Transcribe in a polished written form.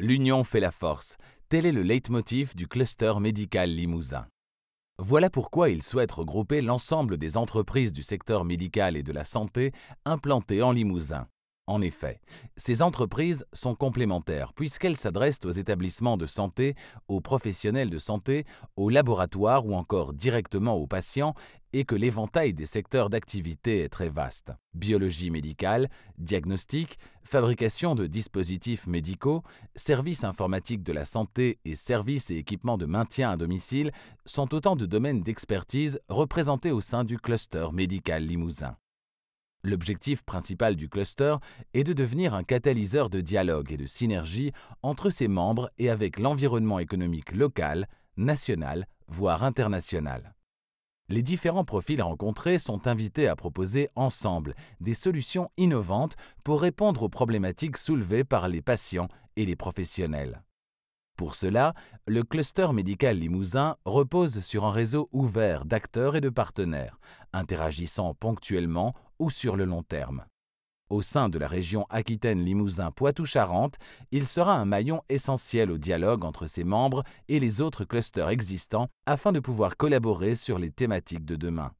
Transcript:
L'union fait la force. Tel est le leitmotiv du cluster médical limousin. Voilà pourquoi il souhaite regrouper l'ensemble des entreprises du secteur médical et de la santé implantées en Limousin. En effet, ces entreprises sont complémentaires puisqu'elles s'adressent aux établissements de santé, aux professionnels de santé, aux laboratoires ou encore directement aux patients et que l'éventail des secteurs d'activité est très vaste. Biologie médicale, diagnostic, fabrication de dispositifs médicaux, services informatiques de la santé et services et équipements de maintien à domicile sont autant de domaines d'expertise représentés au sein du cluster médical limousin. L'objectif principal du cluster est de devenir un catalyseur de dialogue et de synergie entre ses membres et avec l'environnement économique local, national, voire international. Les différents profils rencontrés sont invités à proposer ensemble des solutions innovantes pour répondre aux problématiques soulevées par les patients et les professionnels. Pour cela, le cluster médical limousin repose sur un réseau ouvert d'acteurs et de partenaires, interagissant ponctuellement ou sur le long terme. Au sein de la région Aquitaine-Limousin-Poitou-Charentes, il sera un maillon essentiel au dialogue entre ses membres et les autres clusters existants afin de pouvoir collaborer sur les thématiques de demain.